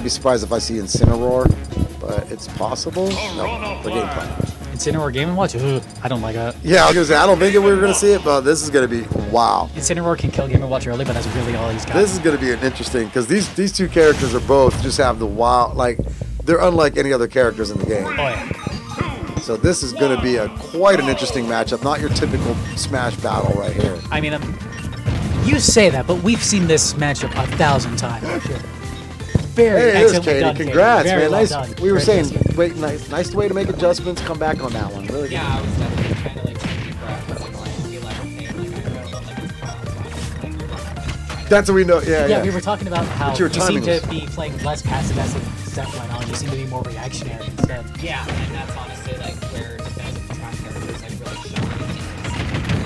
I'll be surprised if I see Incineroar, but it's possible. No, for gameplay. Incineroar Game & Watch? Ugh, I don't like that. Yeah, I was gonna say I don't think we were gonna see it, but this is gonna be wow. Incineroar can kill Game & Watch early, but that's really all he's got. This is gonna be an interesting because these two characters are both just have the wow, like they're unlike any other characters in the game. Oh yeah. So this is gonna be quite an interesting matchup. Not your typical Smash battle right here. I mean, you say that, but we've seen this matchup 1,000 times. Very hey, excellent Katie. done, Congrats, Katie. man. Well Nice. done. We were Very saying, wait, nice way to make adjustments. Come back on that one. Really good. Yeah, I was definitely trying to like keep breath with like the 11 thing. Like I don't like. That's what we know. Yeah, Yeah, we were talking about how But your you seem timing to be playing less passive as the set went on. You seem to be more reactionary instead. Yeah, and that's honestly like where defensive track characters like really shine.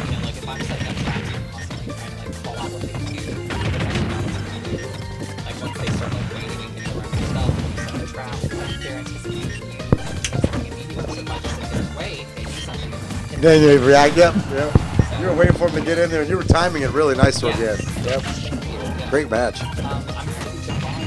You know, like if I'm setting up traps, I'm constantly trying to like call out what they do. Like once they start like waiting and getting around stuff, when you set the trap, like they're anticipating you. So much as their way, they do something. Then you react. Yep. You were waiting for him to get in there, and you were timing it really nice towards the end. Yep. Great match. I'm going to jump on.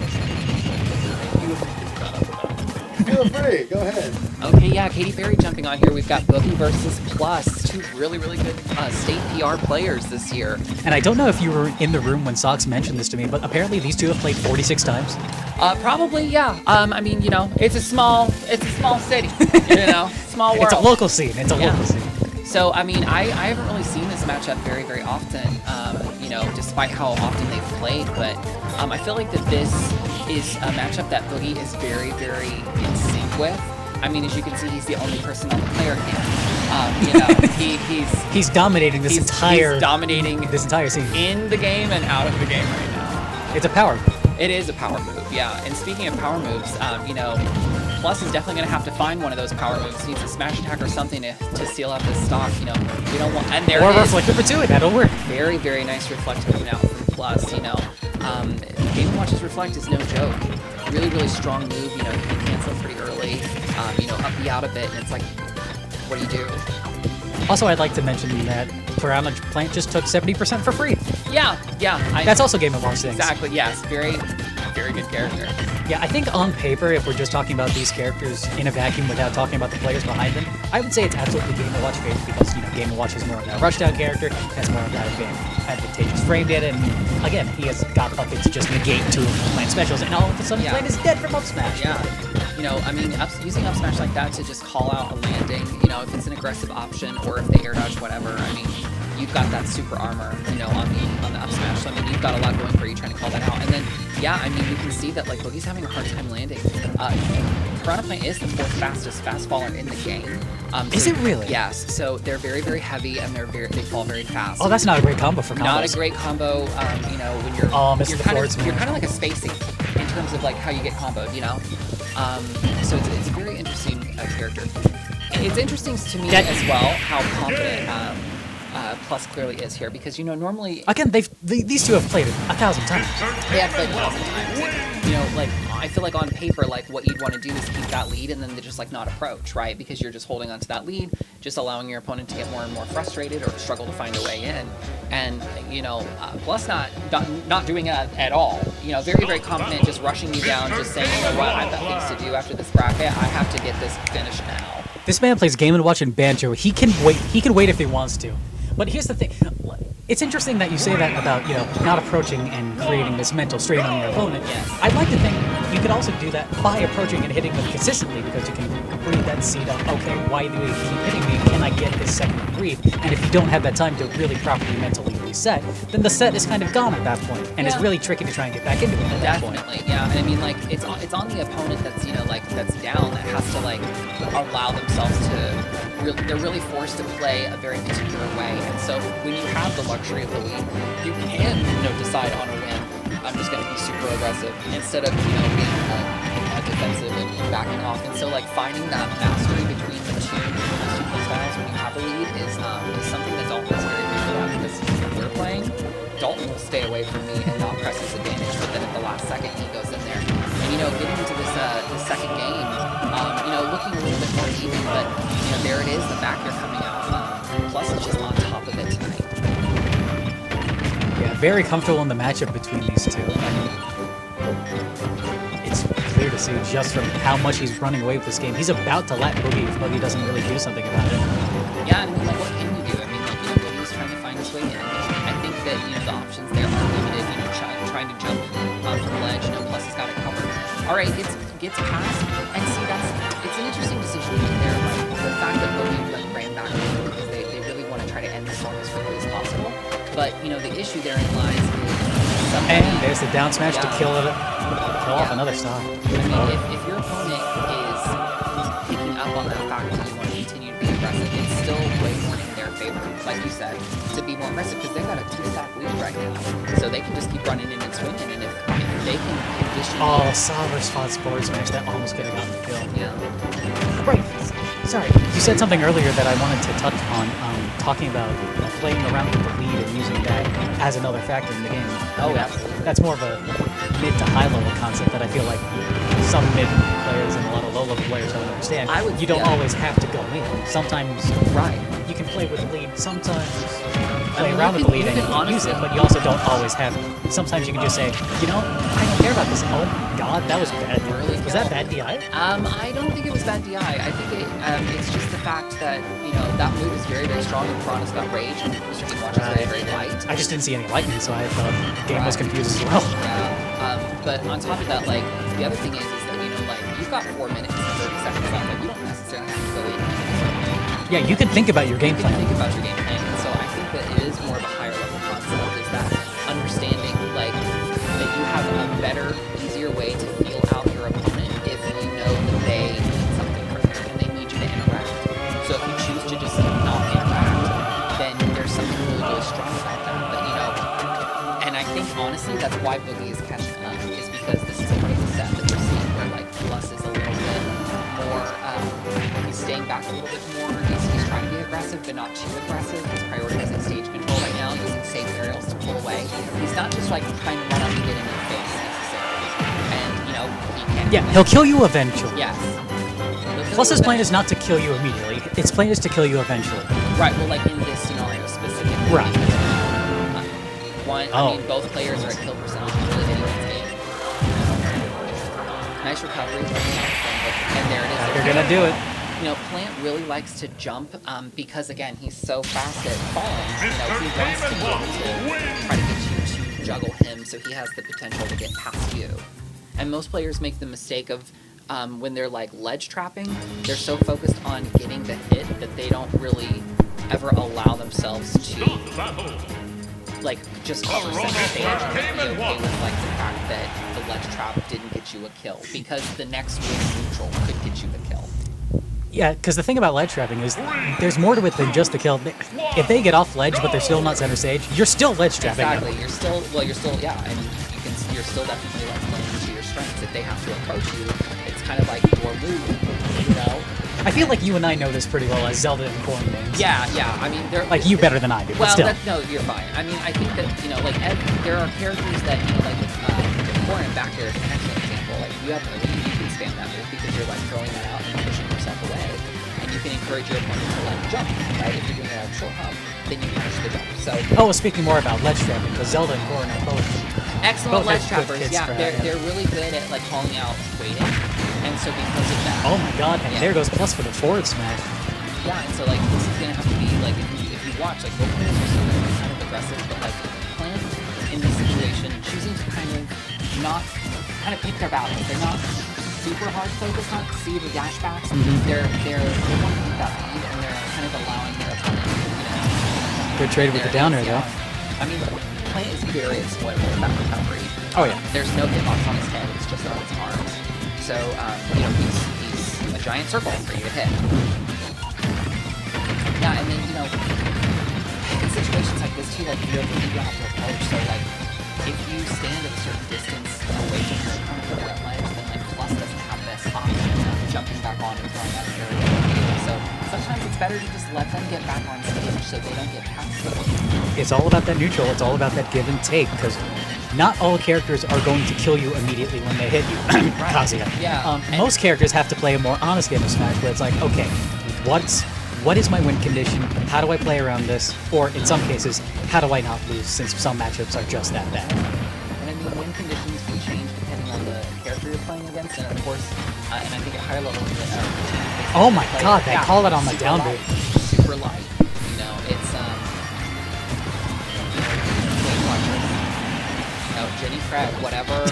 Feel free. Go ahead. Okay, yeah, Katy Perry jumping on here. We've got Boogie versus Plus, two really good state PR players this year. And I don't know if you were in the room when Sox mentioned this to me, but apparently these two have played 46 times. Probably, yeah. I mean, you know, it's a small city, you know, small world. It's a local scene. It's a local scene. So, I mean, I haven't really seen this matchup very often, you know, despite how often they've played, but I feel like that this is a matchup that Boogie is very in sync with. I mean, as you can see, he's the only person on the player cam. You know, he's dominating this entire scene in the game and out of the game right now. It's a power move. It is a power move, yeah. And speaking of power moves, you know, Plus is definitely going to have to find one of those power moves. He needs a smash attack or something to seal out this stock. You know, we don't want. And there or it is. reflective for two. That'll work. Very nice reflective coming out from Plus. You know, Game & Watch's reflect is no joke. Really strong move. You know, you can cancel pretty early. You know, up the out a bit, and it's like, what do you do? Also, I'd like to mention that Piranha Plant just took 70% for free. Yeah. That's also Game & Watch things. Exactly. Yes. Very good character. Yeah, I think on paper, if we're just talking about these characters in a vacuum without talking about the players behind them, I would say it's absolutely Game & Watch favorite because, you know, Game & Watch is more of that rushdown character, has more of that advantageous frame data, and again, he has got buckets to just negate two of his Plant specials, and all of a sudden, Plant is dead from up smash. Yeah. You know, I mean, using up smash like that to just call out a landing, you know, if it's an aggressive option or if they air dodge, whatever, I mean, you've got that super armor, you know, on the up smash. So I mean, you've got a lot going for you trying to call that out. And then, yeah, I mean, you can see that like Boogie's having a hard time landing. Piranha Plant is the fourth fastest fast faller in the game. Is it really? Yes. So they're very heavy and they fall very fast. Oh, that's not a great combo for combos. Not a great combo. You know, when you're you're kind of like a spacey in terms of like how you get comboed. You know. So it's a very interesting character. It's interesting to me as well how confident Plus clearly is here because, you know, normally... Again, these two have played it 1,000 times. They have played 1,000 times. You know, like, I feel like on paper, like, what you'd want to do is keep that lead and then they just, like, not approach, right? Because you're just holding onto that lead, just allowing your opponent to get more and more frustrated or struggle to find a way in. And, you know, Plus not doing that at all. You know, very confident, just rushing you down, just saying, you know what, I've got things to do after this bracket. I have to get this finished now. This man plays Game & Watch and Banjo. He can wait. He can wait if he wants to. But here's the thing. It's interesting that you say that about, you know, not approaching and creating this mental strain on your opponent. Yes. I'd like to think you could also do that by approaching and hitting them consistently because you can breed that seed of, okay, why do they keep hitting me? Can I get this second to breathe? And if you don't have that time to really properly mentally reset, then the set is kind of gone at that point, and it's really tricky to try and get back into it at that point. Definitely, yeah. And I mean, like, it's on the opponent that's, you know, like, that's down that has to, like, allow themselves to... they're really forced to play a very particular way, and so when you have the luxury of the lead, you can, you know, decide on a win. I'm just going to be super aggressive instead of, you know, being defensive and backing off. And so, like, finding that mastery between the two play styles when you have a lead is something that Dalton is very good at because when we're playing, Dalton will stay away from me and not press his advantage, but then at the last second he goes in there. And, you know, getting into this second game, you know, looking a little bit more even, but, you know, there it is, the back air coming out. Plus is just on top of it tonight. Yeah, very comfortable in the matchup between these two. I mean, it's clear to see just from how much he's running away with this game. He's about to let Boogie if Boogie doesn't really do something about it. Yeah, I mean, like, what can you do? I mean, like, Boogie's trying to find his way in. I think that, the options there are limited, trying to jump from the ledge, plus he's got it covered. All right, gets past, and see, it's an interesting decision there. Like, the fact that Boogie ran back because they really want to try to end this song as quickly as possible. But, the issue therein lies is somebody... And there's the down smash to kill off another stock. I mean, if your opponent is picking up on that fact that you want to continue to be aggressive, it's still way more in their favor, like you said, to be more aggressive, because they've got a 2-stack lead right now. So they can just keep running in and swinging, and if they can condition... Oh, Salver's fought forward smash. That almost could have gotten the kill. Yeah. Right. Sorry. You said something earlier that I wanted to touch on, talking about playing around with the lead and using that as another factor in the game. Oh, absolutely. That's more of a mid to high level concept that I feel like some mid players and a lot of low level players don't understand. You don't always have to go in. Sometimes you can play with the lead. Sometimes play around with the lead and you can use it, but you also don't always have it. Sometimes you can just say, I don't care about this. Oh God, that was bad. Was that bad DI? I don't think it was bad DI. I think it's just the fact that, that move is very, very strong and Piranha's got rage and Mr. King Watch is very, very light. I just didn't see any lightning, so I thought the game was confused as well. Yeah. But on top of that, like, the other thing is that, you've got 4 minutes and 30 seconds left. Like, you don't necessarily have to go in. Yeah, you can think about your game plan. You can think about your game plan. And so I think that it is more of a higher level concept, is that understanding, like, that you have a better, easier way to feel out your opponent if you know that they need something from you and they need you to interact. So if you choose to just not interact, then there's something really, really strong about that. But, and I think, honestly, that's why Boogie is catching up, is because this is a part of the set that you're seeing where, like, Plus is a little bit more, he's staying back a little bit more. He's trying to be aggressive, but not too aggressive. He's prioritizing stage control right now, using safe aerials to pull away. He's not just, like, trying to run up and get in your face, necessarily. And, he can. Yeah, he'll kill you eventually. Yes. Plus's plan is not to kill you immediately. Its plan is to kill you eventually. Right, well, like, in this scenario specifically. Right. I mean, both players are at kill percentage in really anyone's game. Nice recovery. And there it is. You're gonna do it. Plant really likes to jump because, again, he's so fast at falling. He wants to be able to try to get you to juggle him so he has the potential to get past you. And most players make the mistake of when they're, like, ledge trapping, they're so focused on getting the hit that they don't really ever allow themselves to, like, just cover center stage and be okay with, like, the fact that the ledge trap didn't get you a kill, because the next win neutral could get you the kill. Yeah, because the thing about ledge trapping is there's more to it than just the kill. If they get off ledge but they're still not center stage, you're still ledge trapping. Exactly. You're still, and you're still definitely, like, playing to your strengths. If they have to approach you, it's kind of like your move, I feel like you and I know this pretty well as Zelda and Corn names. Yeah. I mean, they're... Like, you better than I do, but well, still. No, you're fine. I mean, I think that, like, there are characters that, like, with Corn and back there is an excellent example. Like, you can spam that move because you're, like, throwing that out and pushing yourself away. And you can encourage your opponent to, like, jump, right? If you're doing it out of short hop, then you can push the jump. So... Oh, speaking more about ledge trapping, because Zelda and Corn are both... Excellent ledge trappers, yeah. They're really good at, like, calling out waiting. And so because of that... Oh my god, and there goes Plus for the forward smash. Yeah, and so, like, this is going to have to be, like, if you watch, like, both players are still kind of aggressive, but, like, Plant in this situation, choosing to kind of pick their battles. They're not super hard focused on see the dash backs. They want to keep that lead, and they're kind of allowing their opponent, Good trade with the downer, though. I mean, Plant is very exploitable with that recovery. Oh, yeah. There's no hitbox on his head, it's just on his arms. So, he's a giant circle for you to hit. Yeah, and then, in situations like this, too, like, you don't have to approach. So, like, if you stand at a certain distance away from your opponent from that ledge, then, like, Plus doesn't have this option of jumping back on and throwing out an area. So, sometimes it's better to just let them get back on stage so they don't get past you. It's all about that neutral. It's all about that give and take, because not all characters are going to kill you immediately when they hit you. Kazuya. Yeah. Most characters have to play a more honest game of Smash, where it's like, okay, what is my win condition? How do I play around this? Or in some cases, how do I not lose, since some matchups are just that bad? And I mean, win conditions can change depending on the character you're playing against. balance, and of course, and I think at higher levels, Oh my god, they call it on the down light, B. super light. You know, it's Game Watchers. You know, Jenny Craig, whatever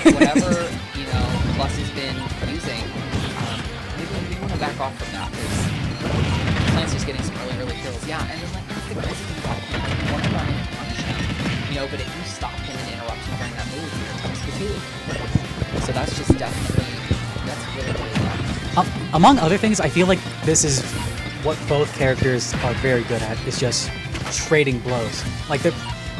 you know, Plus has been using. Maybe we want to back off from that because Plant's just getting some early kills. Yeah, and then like that's the crazy thing about Plant. You want to run into punish him, you know, but if you stop him and interrupt him during that move, you're toast for two. So that's just definitely really nice. Among other things, I feel like this is what both characters are very good at, is just trading blows. Like,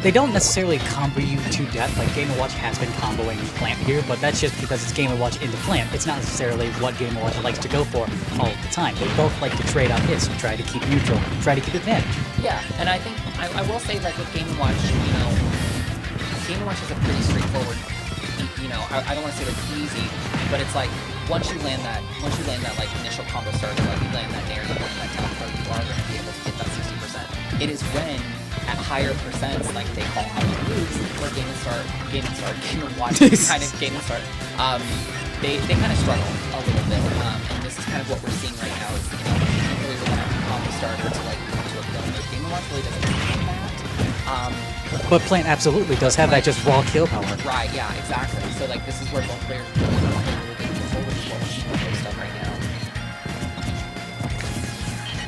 they don't necessarily combo you to death, like Game & Watch has been comboing Plant here, but that's just because it's Game & Watch into Plant. It's not necessarily what Game & Watch likes to go for all the time. They both like to trade out hits, try to keep neutral, try to keep advantage. Yeah, and I think, I will say that with Game & Watch, you know, Game & Watch is a pretty straightforward, you know, I don't want to say like easy, but it's like, once you land that like initial combo starter, like you land that nair, you land that down throw, you are going to be able to get that 60%. It is when, at higher percents, like they call out the moves, where Game & Watch, kind of Game & Start, they kind of struggle a little bit, and this is kind of what we're seeing right now, is, you know, you can't really rely on combo starter to like move to a kill, but Game & Watch really doesn't have that. But Plant absolutely does have that just raw kill power. Right, yeah, exactly. So like this is where both players really get control of what we're seeing with those stuff right now.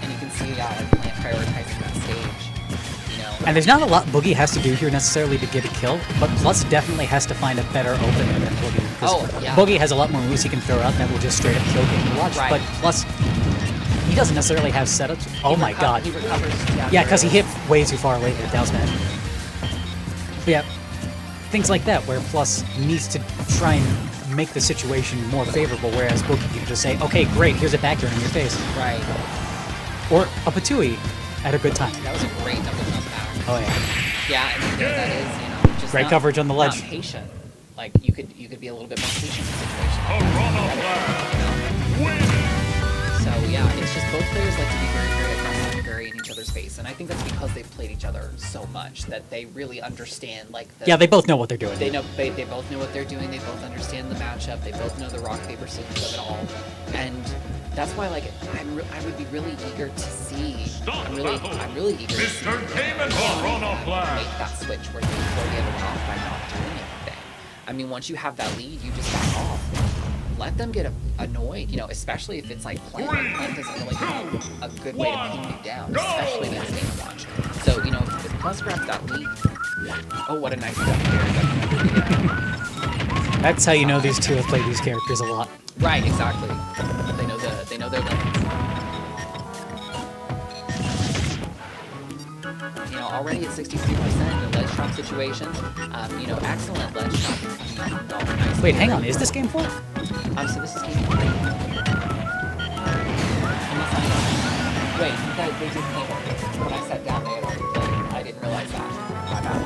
And you can see Plant prioritizing that stage. You know. And there's not a lot Boogie has to do here necessarily to get a kill, but Plus definitely has to find a better opener than Boogie. Oh, yeah. Boogie has a lot more moves he can throw out that will just straight up kill Game & Watch, Right. but Plus, he doesn't necessarily have setups. Oh my god. He recovers. Yeah, because he hit way too far away with the down smash. But yeah, things like that, where Plus needs to try and make the situation more favorable, whereas Boogie can just say, okay, great, here's a back turn in your face. Right. Or a Patui at a good time. That was a great double jump back. Oh yeah. Yeah, and there that is, you know, just Great not, coverage on the ledge. Not patient. Like you could be a little bit more patient in the situation. You know? So yeah, it's just both players like to be very, very aggressive and very in each other's face, and I think that's because they've played each other so much that they really understand like the, Yeah, they both know what they're doing. They both know what they're doing. They both understand the matchup. They both know the rock paper scissors of it all, and that's why like I would be really eager to see. I'm really eager to see make that switch where they throw the other one off by not doing anything. I mean, once you have that lead, you just back off. Let them get annoyed, you know, especially if it's like Plant. Plant doesn't really have a good way to pin you down, especially against Game & Watch. So, you know, if Plus grabs that lead, oh, what a nice jump there. That's how you know these two have played these characters a lot. Right, exactly. They know their limits. You know, already at 63% in ledge drop situations. You know, excellent ledge drop. Nice. Wait, hang on, is this game 4? So this is game 3. Wait, they just came over. When I sat down, they had already played. I didn't realize that. My bad.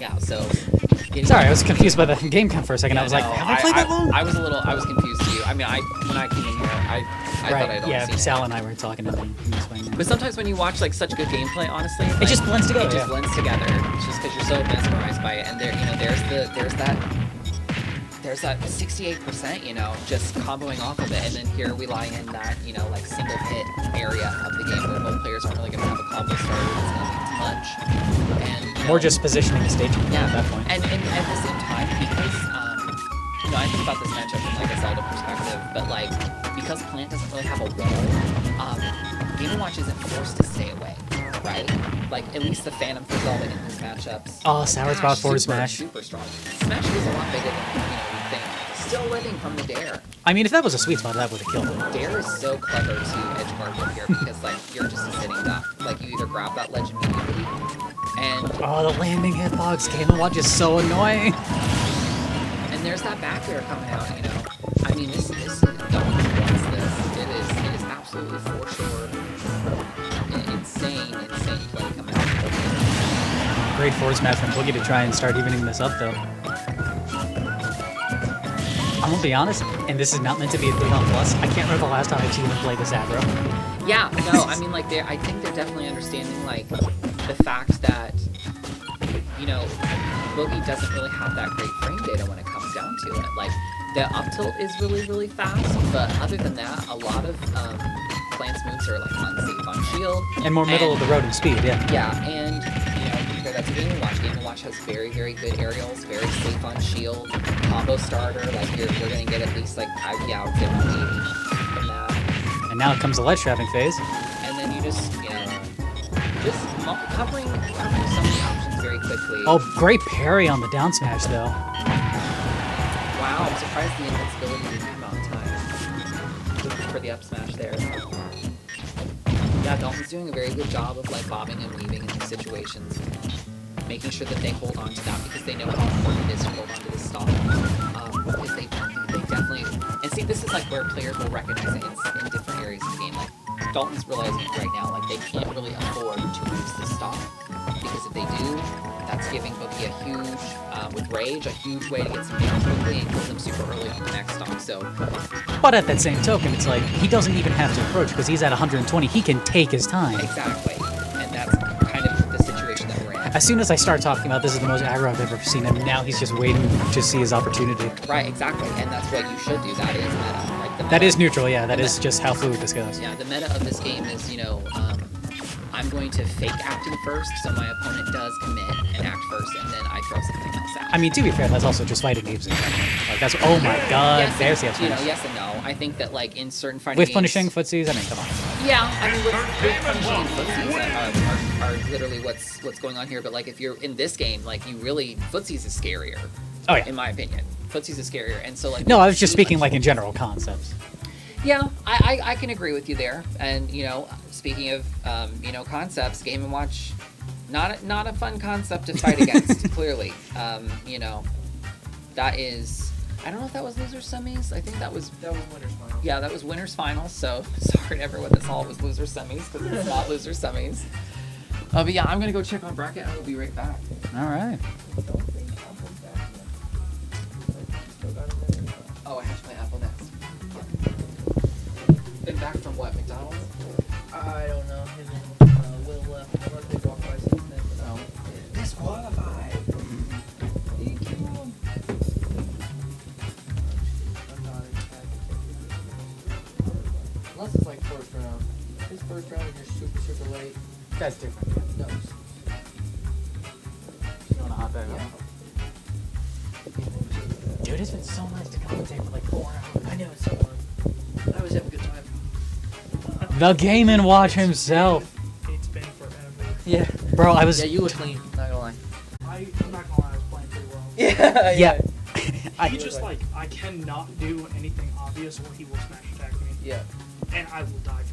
Yeah, so... Sorry, I was confused by the game count for a second. Yeah, I was like, have I played that long? I was confused too. I mean, when I came in here, I thought I'd yeah, seen Sal it. and I were talking and then he explained that. But sometimes when you watch like such good gameplay, honestly, It just blends together. It just yeah. blends together. It's just because you're so mesmerized by it, and there, you know, there's that 68%, you know, just comboing off of it, and then here we lie in that, you know, like single hit area of the game where both players aren't really going to have a combo starter. It's going to be too much, and you More know, just positioning the stage yeah, at that point. and at the same time, because you know, I think about this matchup from like a Zelda perspective, but like because Plant doesn't really have a wall, Game & Watch isn't forced to stay away, right? Like at least the Phantom for Zelda in these matchups. Oh, Sour Spot forward super, smash. super strong. Smash is a lot bigger than you think. Still living from the dare. I mean, if that was a sweet spot, that would have killed him. Dare is so clever to edge guard with here because like you're just sitting duck. Like you either grab that ledge immediately, and Oh, the landing hitbox. Game & Watch is so annoying. there's that back air coming out, you know. I mean, this no one wants this. It is absolutely for sure insane play coming out. Great forward smash from Boogie to try and start evening this up, though. I'm gonna be honest, and this is not meant to be a dig on Plus. I can't remember the last time I've seen them play this aggro. Yeah, no, I mean, like, I think they're definitely understanding, like, the fact that you know, Boogie doesn't really have that great frame data when it comes down to it. Like, the up tilt is really, really fast, but other than that, a lot of Plants moves are like unsafe on shield. And more middle of the road in speed, yeah. Yeah, and you know, compare that to Game & Watch. Game & Watch has very, very good aerials, very safe on shield, combo starter. Like you're gonna get at least like Ivy out 50 from that. And now comes the ledge trapping phase. And then you just covering so many options very quickly. Oh, great parry on the down smash though. Wow, I'm surprised the invincibility didn't come out in time for the up smash there. Yeah, Dalton's doing a very good job of like bobbing and weaving in these situations, making sure that they hold on to that because they know how important it is to hold on to the stock. Because they definitely, and see, this is like where players will recognize it in different areas of the game. Like Dalton's realizing it right now, like they can't really afford to lose the stock because if they do, that's giving Boogie a huge, with Rage, a huge way to get some damage quickly and kill them super early on the next stock. So, but at that same token, it's like he doesn't even have to approach because he's at 120. He can take his time. Exactly, and that's kind of the situation that we're in. As soon as I start talking about this is the most aggro I've ever seen him, now he's just waiting to see his opportunity. Right, exactly, and that's what you should do. That is meta. Like the meta, that is neutral, yeah. That is just how fluid this goes. Yeah, the meta of this game is, you know, I'm going to fake acting first, so my opponent does commit and act first, and then I throw something else out. I mean, to be fair, that's also just fighting games in general. Like that's oh my god, yes, there's the you know, yes and no. I think that like in certain fighting with games, punishing footsies, I mean, come on. Yeah, I mean with punishing footsies are literally what's going on here. But like if you're in this game, like you really footsies is scarier. Oh yeah. In my opinion, footsies is scarier, and so like. No, I was just speaking like in general concepts. Yeah, I can agree with you there. And you know, speaking of you know concepts, Game & Watch, not a fun concept to fight against. Clearly, you know, that is. I don't know if that was losers semis. I think that was winners finals. Yeah, that was winners finals. So sorry to everyone that saw it was losers semis because it's not losers semis. But yeah, I'm gonna go check on bracket. I will be right back. All right. Oh, I have to play Apple next. Been back from what, McDonald's? I don't know. Him and Will left. I don't know if they walked by since then. But No. disqualified. Thank you. I'm not excited. Unless it's like first round. His first round is just super, super late. That's different. No. You want to hop back on? Dude, it's been so nice to commentate for like 4 hours. I know it's so fun. I always have a good time. The Game & Watch himself. It's been forever. Yeah. Bro, I was... Yeah, you look clean. Not gonna lie. I'm not gonna lie, I was playing pretty well. Yeah. Yeah. He just like, I cannot do anything obvious or he will smash attack me. Yeah. And I will die